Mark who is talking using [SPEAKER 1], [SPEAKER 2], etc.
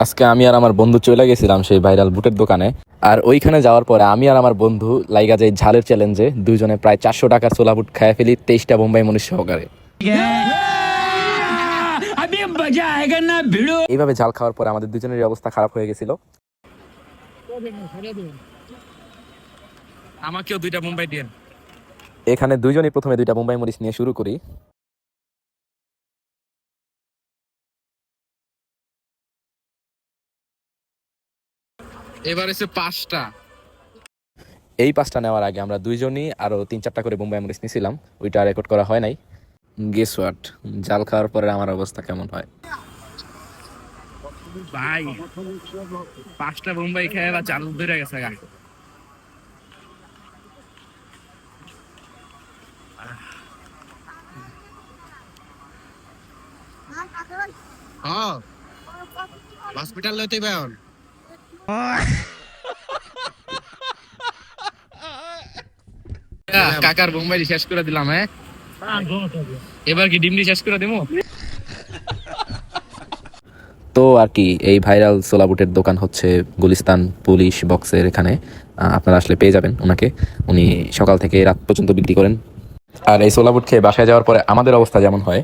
[SPEAKER 1] আজকে আমি আর আমার বন্ধু চলে গেছিলাম সেই ভাইরাল বুটের দোকানে। আর ওইখানে যাওয়ার পরে আমি আর আমার বন্ধু লাইগা যাই ঝালের চ্যালেঞ্জে। দুইজনে প্রায় 400 টাকার ছোলা বুট খায় ফেলি 23টা বোম্বাই মরিচ সহকারে। এইভাবে ঝাল খাওয়ার পরে আমাদের দুজনের অবস্থা খারাপ হয়ে গেছিল।
[SPEAKER 2] আমাকেও 2টা বোম্বাই দিন।
[SPEAKER 1] এখানে দুইজনই প্রথমে 2টা বোম্বাই মরিচ নিয়ে শুরু করি।
[SPEAKER 2] এবার এসে 5টা।
[SPEAKER 1] এই 5টা নেওয়ার আগে আমরা দুইজনই আরো 3-4টা করে বোম্বাই মরিচ নিয়েছিলাম, ওইটা রেকর্ড করা হয় নাই। গেস হোয়াট, জাল খাওয়ার পরে আমার অবস্থা কেমন হয়।
[SPEAKER 2] ভাই 5টা বোম্বাই খেয়ে বা চাল ধরে গেছে গা। হসপিটাল লইতে বেন কাকার বোম্বাই শেষ করে দিলাম। হ্যাঁ, এবার কি ডিমডি শেষ করে দেবো।
[SPEAKER 1] তো আর কি, এই ভাইরাল ছোলা বুটের দোকান হচ্ছে গুলিস্তান পুলিশ বক্সের এখানে। আপনারা আসলে পেয়ে যাবেন ওনাকে। উনি সকাল থেকে রাত পর্যন্ত বিক্রি করেন। আর এই ছোলা বুট খেয়ে বাসায় যাওয়ার পরে আমাদের অবস্থা যেমন হয়,